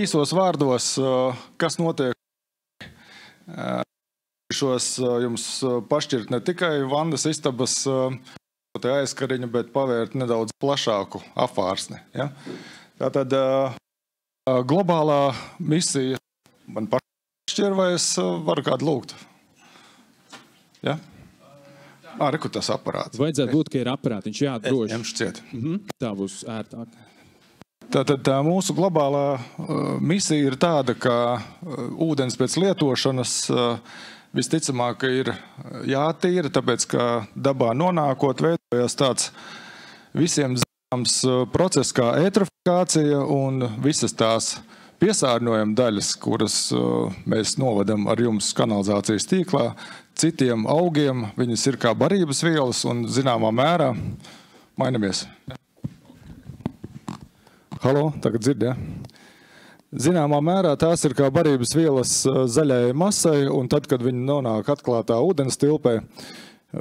īsos vārdos, kas notiek. Šos jums pašķirt ne tikai vandas istabas aizkariņu, bet pavērt nedaudz plašāku apvārsni. Ja? Tātad globālā misija man pašķir, vai es varu kādu lūgt? Ja? Reku tas aparāts. Vajadzētu būt, ka ir aparātiņš, jā, droši. Ņemšu ciet. Tā būs ērtāk. Tātad tā mūsu globālā misija ir tāda, ka ūdens pēc lietošanas visticamāk ir jātīra, tāpēc, ka dabā nonākot veidojas tāds visiem zināms process kā eitrofikācija un visas tās piesārņojuma daļas, kuras mēs novadam ar jums kanalizācijas tīklā, citiem augiem, viņas ir kā barības vielas un zināmā mērā mainamies. Halo, tagad dzird, ja? Zināmā mērā tās ir kā barības vielas zaļai masai, un tad, kad viņi nonāk atklātā ūdens tilpē,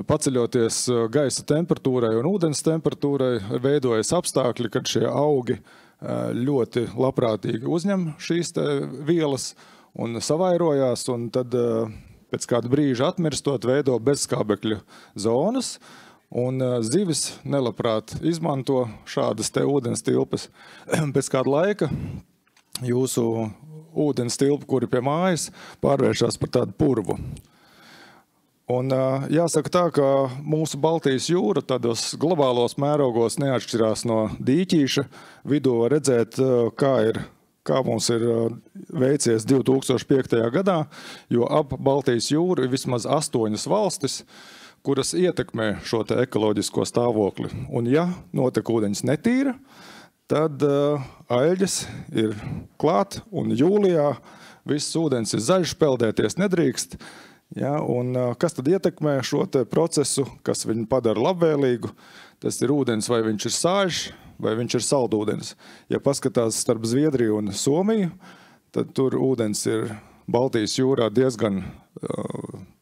paceļoties gaisa temperatūrai un ūdens temperatūrai, veidojas apstākļi, kad šie augi ļoti labprātīgi uzņem šīs te vielas un savairojās, un tad pēc kāda brīža atmirstot veido bezskābekļu zonas, un zivis nelabprāt izmanto šādas te ūdens tilpes. Pēc kāda laika jūsu ūdens tilpi, kuri pie mājas, pārvēršas par tādu purvu. Un jāsaka tā, ka mūsu Baltijas jūra tādos globālos mērogos neatšķirās no dīķīša. Vidū var redzēt, kā mums ir veicies 2005. gadā, jo ap Baltijas jūru ir vismaz 8 valstis, kuras ietekmē šo te ekoloģisko stāvokli. Un ja notekūdeņus netīra, tad aļģes ir klāt, un jūlijā viss ūdens ir zaļš, peldēties nedrīkst. Ja, un kas tad ietekmē šo te procesu, kas viņu padara labvēlīgu? Tas ir ūdens, vai viņš ir sāļš, vai viņš ir saldūdens. Ja paskatās starp Zviedriju un Somiju, tad tur ūdens ir Baltijas jūrā diezgan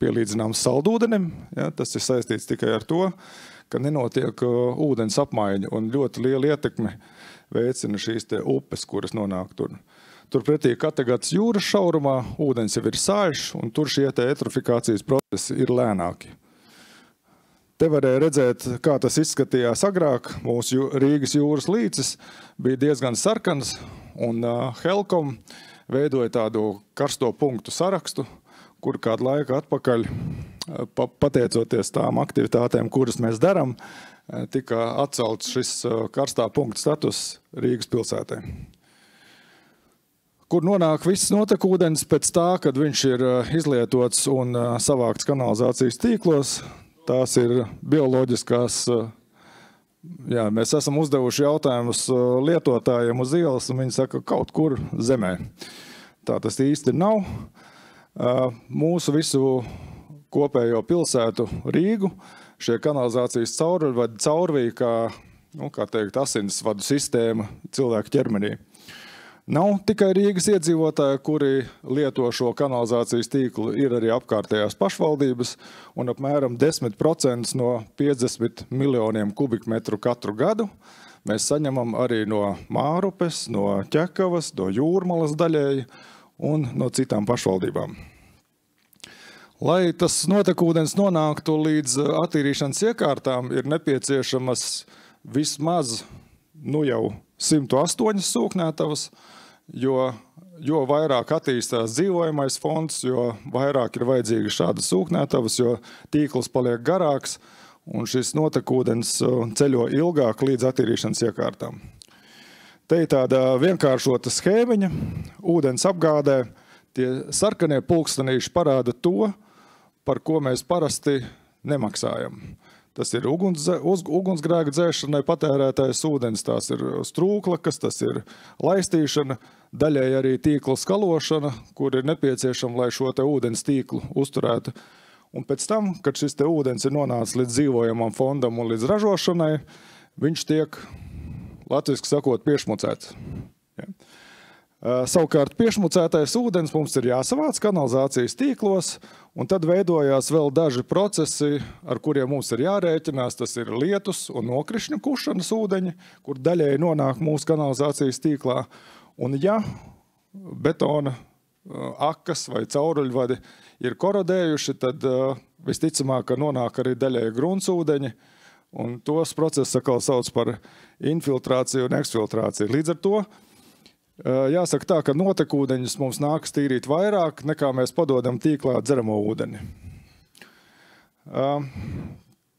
pielīdzināms saldūdenim. Ja, tas ir saistīts tikai ar to, ka nenotiek ūdens apmaiņa, un ļoti liela ietekme veicina šīs te upes, kuras nonāk tur. Turpretī Katagats jūras šaurumā ūdens jau ir sāļš, un tur šie te eitrofikācijas procesi ir lēnāki. Te varēja redzēt, kā tas izskatījās agrāk. Mūsu Rīgas jūras līcis bija diezgan sarkans, un Helkom veidoja tādu karsto punktu sarakstu, kur kādu laiku atpakaļ, pateicoties tām aktivitātēm, kuras mēs darām, tika atcelts šis karstā punkta status Rīgas pilsētē. Kur nonāk viss notekūdens pēc tā, kad viņš ir izlietots un savākts kanalizācijas tīklos, tās ir bioloģiskās, jā, mēs esam uzdevuši jautājumus lietotājiem uz ielas, un viņi saka, kaut kur zemē. Tā tas īsti nav. Mūsu visu kopējo pilsētu Rīgu šie kanalizācijas caurvadi caurvīja kā teikt, asinsvadu sistēma cilvēku ķermenī. Nav tikai Rīgas iedzīvotāji, kuri lieto šo kanalizācijas tīklu, ir arī apkārtējās pašvaldības, un apmēram 10% no 50 miljoniem kubikmetru katru gadu mēs saņemam arī no Mārupes, no Ķekavas, no Jūrmalas daļēji un no citām pašvaldībām. Lai tas notekūdens nonāktu līdz attīrīšanas iekārtām, ir nepieciešamas vismaz jau 108 sūknētavas, jo vairāk attīstās dzīvojamais fonds, jo vairāk ir vajadzīgas šādas sūknētavas, jo tīkls paliek garāks, un šis notekūdens ceļo ilgāk līdz attīrīšanas iekārtām. Te ir tāda vienkāršota schēmiņa, ūdens apgādē, tie sarkanie pulkstenīši parāda to, par ko mēs parasti nemaksājam. Tas ir ugunsgrēka dzēšanai patērētais ūdens, tās ir strūklakas, tas ir laistīšana, daļai arī tīkla skalošana, kur ir nepieciešama, lai šo te ūdens tīklu uzturētu. Un pēc tam, kad šis te ūdens ir nonācis līdz dzīvojamam fondam un līdz ražošanai, viņš tiek, latviski sakot, piešmucēts. Ja. Savukārt piešmucētais ūdens mums ir jāsavāc kanalizācijas tīklos, un tad veidojās vēl daži procesi, ar kuriem mums ir jārēķinās. Tas ir lietus un nokrišņu kušanas ūdeņi, kur daļēji nonāk mūsu kanalizācijas tīklā. Un ja betona akas vai cauruļvadi ir korodējuši, tad visticamāk, ka nonāk arī daļai gruntsūdeņi, un tos procesus atkal sauc par infiltrāciju un eksfiltrāciju. Līdz ar to jāsaka tā, ka notekūdeņus mums nākas tīrīt vairāk, nekā mēs padodam tīklā dzeramo ūdeni.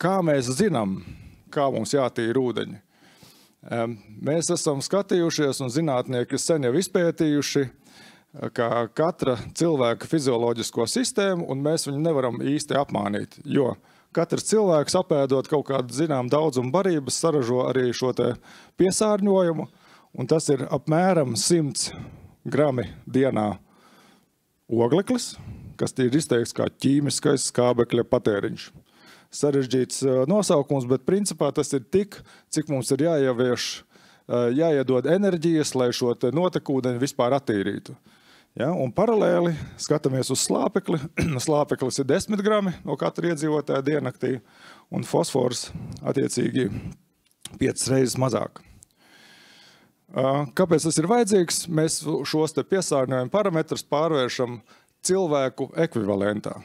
Kā mēs zinām, kā mums jātīra ūdeņi? Mēs esam skatījušies un zinātnieki sen jau izpētījuši, kā katra cilvēka fizioloģisko sistēmu, un mēs viņu nevaram īsti apmānīt, jo katrs cilvēks apēdot kaut kādu zinām daudzumu barības saražo arī šo te piesārņojumu, un tas ir apmēram 100 grami dienā ogleklis, kas ir izteikts kā ķīmiskais skābekļa patēriņš. Sarežģīts nosaukums, bet principā tas ir tik, cik mums ir jāiedod enerģijas, lai šo te notekūdeņu vispār attīrītu. Ja, un paralēli skatāmies uz slāpekli. Slāpeklis ir 10 grami no katra iedzīvotāja diennaktī, un fosfors attiecīgi 5 reizes mazāk. Kāpēc tas ir vajadzīgs? Mēs šos te piesārņojumu parametrus pārvēršam cilvēku ekvivalentā.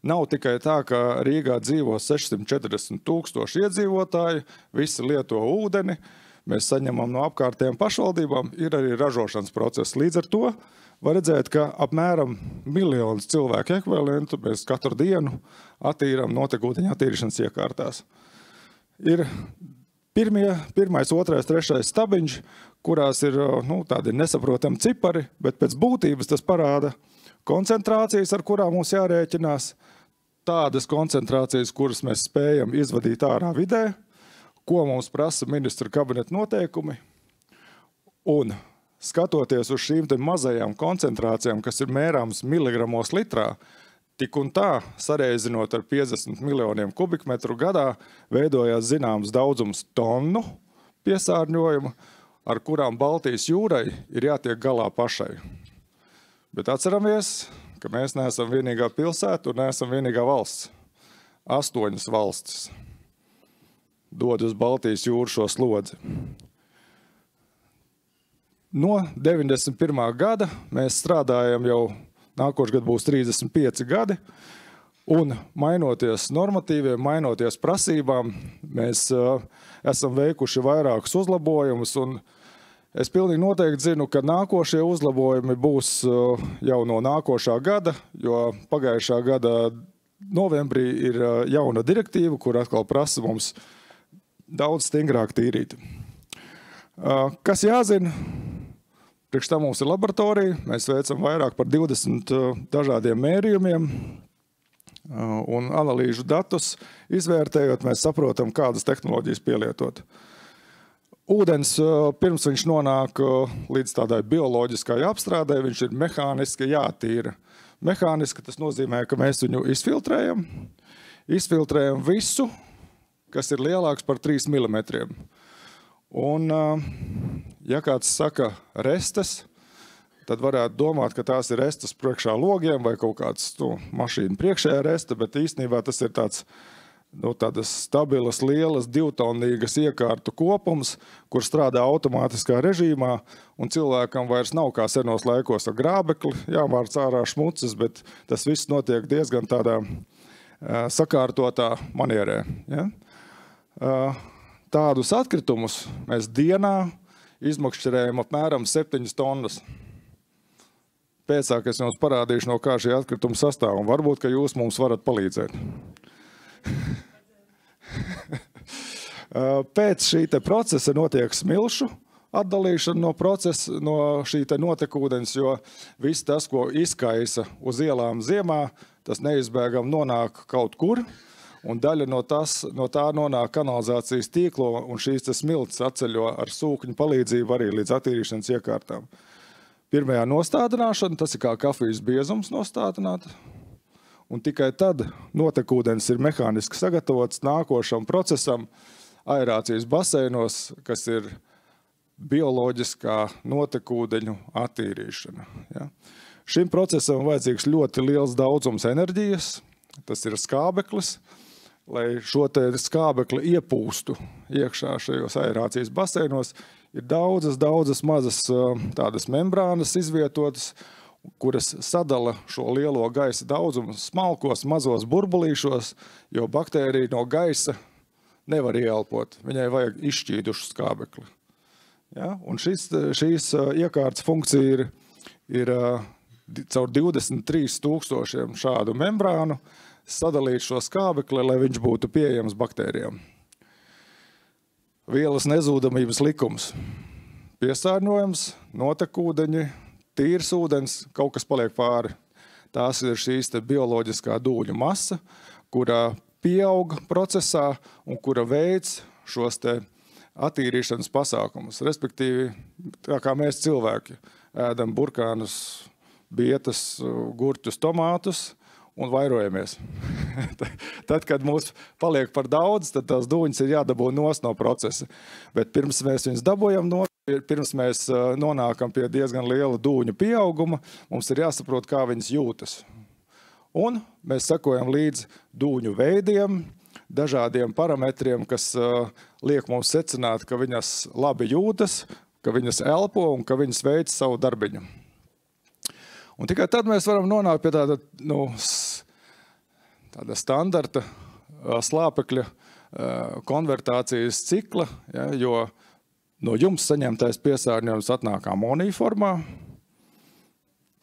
Nav tikai tā, ka Rīgā dzīvo 640 000 iedzīvotāji, visi lieto ūdeni, mēs saņemam no apkārtējām pašvaldībām, ir arī ražošanas process. Līdz ar to var redzēt, ka apmēram 1 miljons cilvēku ekvivalentu mēs katru dienu attīram notekūdeņu attīrīšanas iekārtās. Ir pirmais, otrais, trešais stabiņš, kurās ir tādi nesaprotami cipari, bet pēc būtības tas parāda koncentrācijas, ar kurām mums jārēķinās, tādas koncentrācijas, kuras mēs spējam izvadīt ārā vidē, ko mums prasa ministra kabineta noteikumi, un skatoties uz šīm te mazajām koncentrācijām, kas ir mērāmas miligramos litrā, tik un tā, sareizinot ar 50 miljoniem kubikmetru gadā, veidojās zināms daudzums tonu piesārņojumu, ar kurām Baltijas jūrai ir jātiek galā pašai. Bet atceramies, ka mēs neesam vienīgā pilsēta un neesam vienīgā valsts. 8 valstis dod uz Baltijas jūru šo slodzi. No 91. gada mēs strādājam jau, nākošais gads būs 35 gadi, un mainoties normatīviem, mainoties prasībām, mēs esam veikuši vairākus uzlabojumus, un es pilnīgi noteikti zinu, ka nākošie uzlabojumi būs jau no nākošā gada, jo pagājušā gada novembrī ir jauna direktīva, kur atkal prasa mums daudz stingrāk tīrīt. Kas jāzina? Priekš tam mums ir laboratorija, mēs veicam vairāk par 20 dažādiem mērījumiem un analīžu datus izvērtējot, mēs saprotam, kādas tehnoloģijas pielietot. Ūdens, pirms viņš nonāk līdz tādai bioloģiskai apstrādē, viņš ir mehāniski jātīra. Mehāniski tas nozīmē, ka mēs viņu izfiltrējam visu, kas ir lielāks par 3 mm. Un, ja kāds saka restes, tad varētu domāt, ka tās ir restes priekšā logiem vai kaut kāds mašīna priekšējā resta, bet īstenībā tas ir tādas stabilas, lielas, 2-tonnīgas iekārtu kopums, kur strādā automātiskā režīmā, un cilvēkam vairs nav kā senos laikos ar grābekli, jāmārc ārā šmucis, bet tas viss notiek diezgan tādā sakārtotā manierē. Ja? Tādus atkritumus mēs dienā izmakšķerējam apmēram 7 tonnas. Pēcāk es jums parādīšu, no kā šie atkritumi sastāv, un varbūt, ka jūs mums varat palīdzēt. Pēc šī te procesa notiek smilšu atdalīšana no šī te notekūdens, jo viss tas, ko izkaisa uz ielām ziemā, tas neizbēgam nonāk kaut kur, un daļa no tā nonāk kanalizācijas tīklo, un šīs smilts atceļo ar sūkņu palīdzību arī līdz attīrīšanas iekārtām. Pirmajā nostādināšana, tas ir kā kafijas biezums nostādināt, un tikai tad notekūdens ir mehāniski sagatavots nākošam procesam aerācijas baseinos, kas ir bioloģiskā notekūdeņu attīrīšana. Ja? Šim procesam vajadzīgs ļoti liels daudzums enerģijas, tas ir skābeklis, lai šo te skābekli iepūstu iekšā šajos aerācijas baseinos, ir daudzas mazas tādas membrānas izvietotas, kuras sadala šo lielo gaisa daudzumu smalkos, mazos burbulīšos, jo baktērija no gaisa nevar ieelpot. Viņai vajag izšķīdušu skābekli. Ja? Un šīs iekārtas funkcija ir caur 23,000 šādu membrānu sadalīt šo skābekli, lai viņš būtu pieejams baktērijām. Vielas nezūdamības likums. Piesārņojums, notekūdeņi, tīrs ūdens, kaut kas paliek pāri. Tās ir šīs te bioloģiskā dūļu masa, kura pieaug procesā un kura veids šos te attīrīšanas pasākumus. Respektīvi, tā kā mēs cilvēki ēdam burkānus, bietas, gurķus, tomātus un vairojamies. Tad, kad mums paliek par daudz, tad tās dūņas ir jādabū nost no procesa. Bet pirms mēs viņus dabojam pirms mēs nonākam pie diezgan liela dūņu pieauguma, mums ir jāsaprot, kā viņas jūtas. Un mēs sekojam līdz dūņu veidiem, dažādiem parametriem, kas liek mums secināt, ka viņas labi jūtas, ka viņas elpo un ka viņas veic savu darbiņu. Un tikai tad mēs varam nonākt pie tāda standarta slāpekļa konvertācijas cikla, ja, jo no jums saņemtais piesārņojums atnāk amonija formā,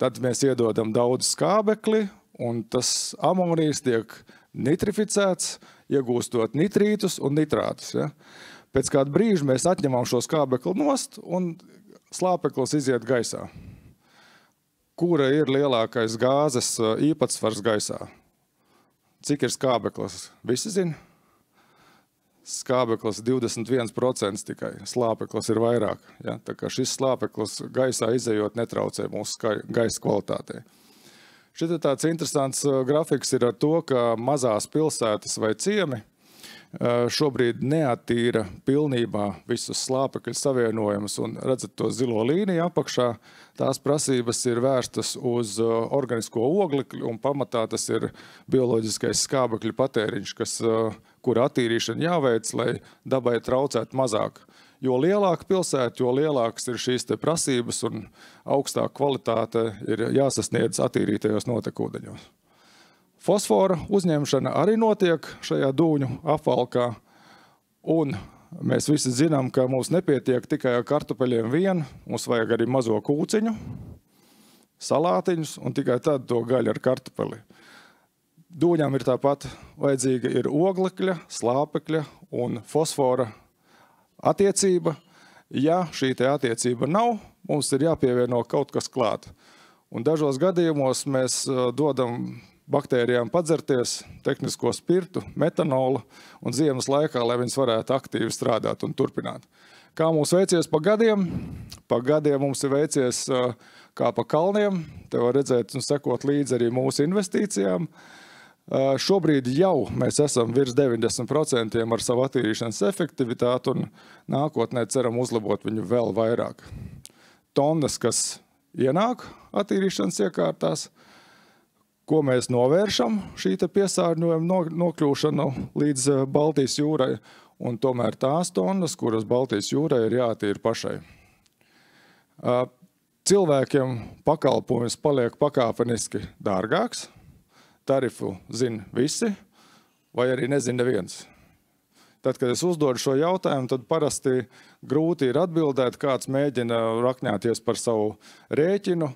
tad mēs iedodam daudz skābekli, un tas amonijs tiek nitrificēts, iegūstot nitrītus un nitrātus. Ja. Pēc kāda brīža mēs atņemam šo skābekli nost, un slāpeklis iziet gaisā. Kura ir lielākais gāzes īpatsvars gaisā? Cik ir skābeklis? Visi zina? Skābeklis 21% tikai, slāpeklis ir vairāk. Ja? Tā kā šis slāpeklis gaisā izejot netraucē mūsu gaisa kvalitātei. Šit ir tāds interesants grafiks ir ar to, ka mazās pilsētas vai ciemi šobrīd neattīra pilnībā visus slāpekļu savienojumus, un redzat to zilo līniju apakšā, tās prasības ir vērstas uz organisko oglekļu, un pamatā tas ir bioloģiskais skābekļu patēriņš, kura attīrīšana jāveic, lai dabai traucētu mazāk. Jo lielāka pilsēta, jo lielākas ir šīs te prasības, un augstāka kvalitāte ir jāsasniedz attīrītajos notekūdeņos. Fosfora uzņemšana arī notiek šajā dūņu apvalkā, un mēs visi zinām, ka mums nepietiek tikai ar kartupeļiem vien, mums vajag arī mazo kūciņu, salātiņus, un tikai tad to gaļu ar kartupeli. Dūņām ir tāpat vajadzīga ir oglekļa, slāpekļa un fosfora attiecība. Ja šī te attiecība nav, mums ir jāpievieno kaut kas klāt. Un dažos gadījumos mēs dodam baktērijām padzerties tehnisko spirtu, metanolu un ziemas laikā, lai viņas varētu aktīvi strādāt un turpināt. Kā mums veicies pa gadiem? Pa gadiem mums ir veicies kā pa kalniem. Te var redzēt un sekot līdzi arī mūsu investīcijām. Šobrīd jau mēs esam virs 90% ar savu attīrīšanas efektivitāti un nākotnē ceram uzlabot viņu vēl vairāk. Tonnas, kas ienāk attīrīšanas iekārtās, ko mēs novēršam šī te piesārņojuma nokļūšanu līdz Baltijas jūrai, un tomēr tās tonnas, kuras Baltijas jūrai ir jātīra pašai. Cilvēkiem pakalpojums paliek pakāpeniski dārgāks, tarifu zina visi, vai arī nezina neviens. Tad, kad es uzdodu šo jautājumu, tad parasti grūti ir atbildēt, kāds mēģina rakņāties par savu rēķinu,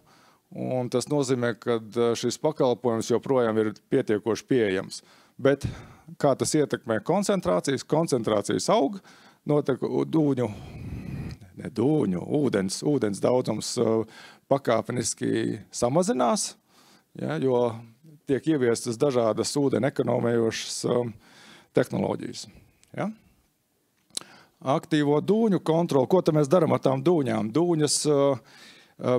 un tas nozīmē, ka šis pakalpojums joprojām ir pietiekoši pieejams. Bet kā tas ietekmē koncentrācijas aug, notiek ūdens daudzums pakāpeniski samazinās, ja, jo tiek ieviestas dažādas ūdeni ekonomējošas tehnoloģijas. Ja? Aktīvo dūņu kontroli. Ko tad mēs darām ar tām dūņām? Dūņas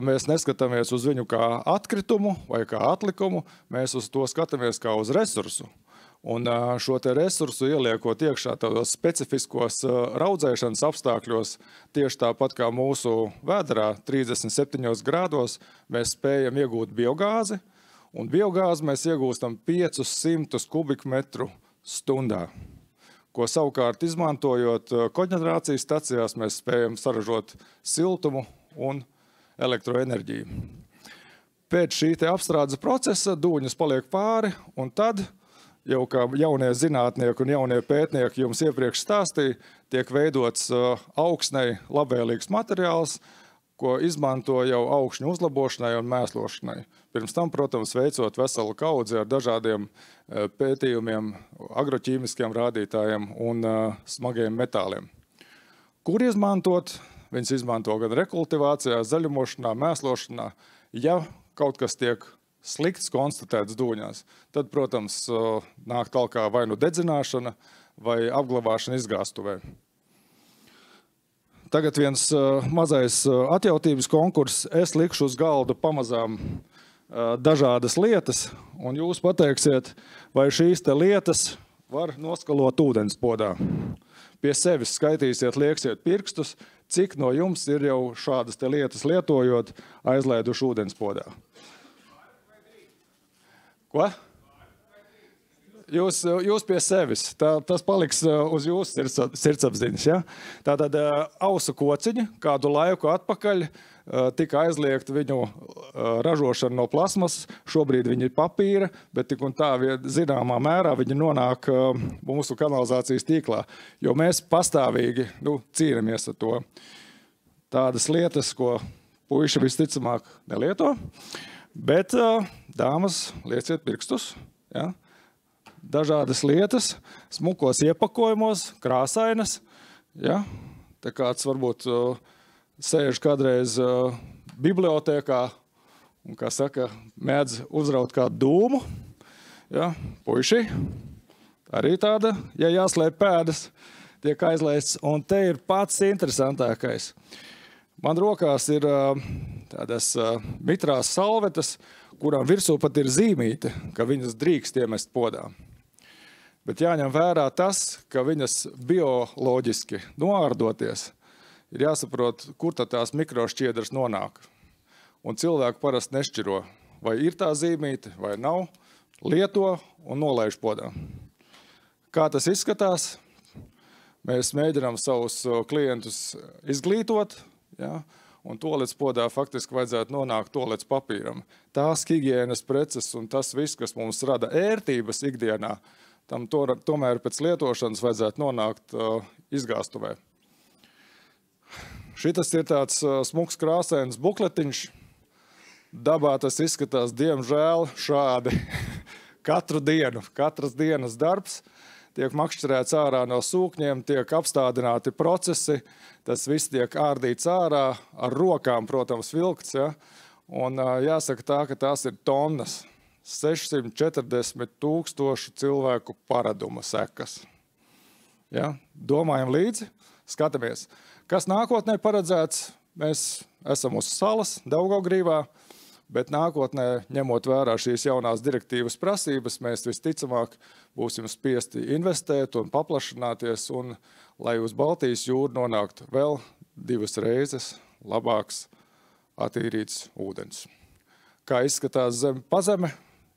mēs neskatāmies uz viņu kā atkritumu vai kā atlikumu, mēs uz to skatāmies kā uz resursu. Un šo te resursu ieliekot iekšā tādos specifiskos raudzēšanas apstākļos, tieši tāpat kā mūsu vēderā 37 grādos, mēs spējam iegūt biogāzi, un biogāzi mēs iegūstam 500 kubikmetru stundā, ko savukārt izmantojot koģenerācijas stacijās, mēs spējam saražot siltumu un elektroenerģiju. Pēc šī apstrādes procesa dūņas paliek pāri, un tad, jau kā jaunie zinātnieki un jaunie pētnieki jums iepriekš stāstīja, tiek veidots augsnei labvēlīgs materiāls, ko izmanto jau augšņu uzlabošanai un mēslošanai. Pirms tam, protams, veicot veselu kaudzi ar dažādiem pētījumiem, agroķīmiskiem rādītājiem un smagiem metāliem. Kur izmantot? Viņas izmanto gan rekultivācijā, zaļumošanā, mēslošanā. Ja kaut kas tiek slikts konstatēts dūņās, tad, protams, nāk talkā vai nu dedzināšana vai apglabāšana izgāstuvē. Tagad viens mazais atjautības konkurss. Es likšu uz galda pamazām dažādas lietas, un jūs pateiksiet, vai šīs te lietas var noskalot ūdenspodā. Pie sevis skaitīsiet, lieksiet pirkstus, cik no jums ir jau šādas te lietas lietojot, aizlēduši ūdenspodā. Ko? Jūs pie sevis. Tas paliks uz jūsu sirdsapziņas. Ja? Tātad ausu kociņi kādu laiku atpakaļ tika aizliegta viņu ražošana no plasmas. Šobrīd viņi ir papīra, bet tik un tā zināmā mērā viņi nonāk mūsu kanalizācijas tīklā. Jo mēs pastāvīgi cīnamies ar to. Tādas lietas, ko puiši visticamāk nelieto, bet dāmas lieciet pirkstus. Ja? Dažādas lietas, smukos iepakojumos, krāsainas. Ja? Te kāds varbūt sēž kādreiz bibliotēkā un, kā saka, mēdz uzraut kādu dūmu. Ja? Puiši, arī tāda, ja jāslēp pēdas, tiek aizlaists. Un te ir pats interesantākais. Man rokās ir tādas mitrās salvetas, kurām virsū pat ir zīmīte, ka viņas drīkst iemest podā. Bet jāņem vērā tas, ka viņas bioloģiski noārdoties, ir jāsaprot, kur tad tās mikrošķiedras nonāk. Un cilvēku parasti nešķiro, vai ir tā zīmīte, vai nav, lieto un nolaiž podā. Kā tas izskatās? Mēs mēģinām savus klientus izglītot, ja? Un tolets podā faktiski vajadzētu nonākt tolets papīram. Tās higienas preces un tas viss, kas mums rada ērtības ikdienā, tam tomēr pēc lietošanas vajadzētu nonākt izgāstuvē. Šitas ir tāds smuks krāsains bukletiņš. Dabā tas izskatās, diemžēl, šādi katru dienu. Katras dienas darbs tiek makšķerēts ārā no sūkņiem, tiek apstādināti procesi, tas viss tiek ārdīts ārā, ar rokām, protams, vilkts. Ja? Un jāsaka tā, ka tās ir tonnas. 640 000 cilvēku paraduma sekas. Ja? Domājam līdzi, skatāmies. Kas nākotnē paredzēts? Mēs esam uz salas, Daugavgrīvā, bet nākotnē, ņemot vērā šīs jaunās direktīvas prasības, mēs visticamāk būsim spiesti investēt un paplašināties, un lai uz Baltijas jūru nonāktu vēl 2 reizes labāks attīrīts ūdens. Kā izskatās zem pazeme?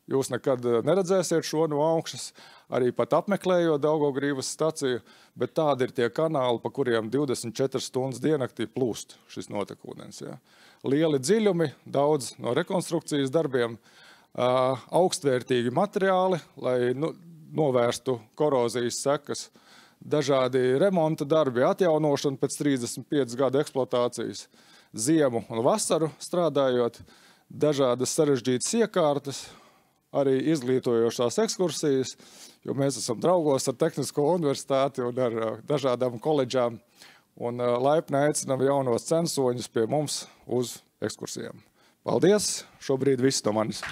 Jūs nekad neredzēsiet šo no augšas, arī pat apmeklējot Daugavgrīvas staciju, bet tādi ir tie kanāli, pa kuriem 24 stundas diennaktī plūst šis notekūdens. Ja. Lieli dziļumi, daudz no rekonstrukcijas darbiem, augstvērtīgi materiāli, lai novērstu korozijas sekas, dažādi remonta darbi, atjaunošana pēc 35 gadu eksploatācijas, ziemu un vasaru strādājot, dažādas sarežģītas iekārtas, arī izglītojošās ekskursijas, jo mēs esam draugos ar Tehnisko universitāti un ar dažādām koledžām, un laipni aicinām jaunos censoņus pie mums uz ekskursijām. Paldies! Šobrīd viss no manis.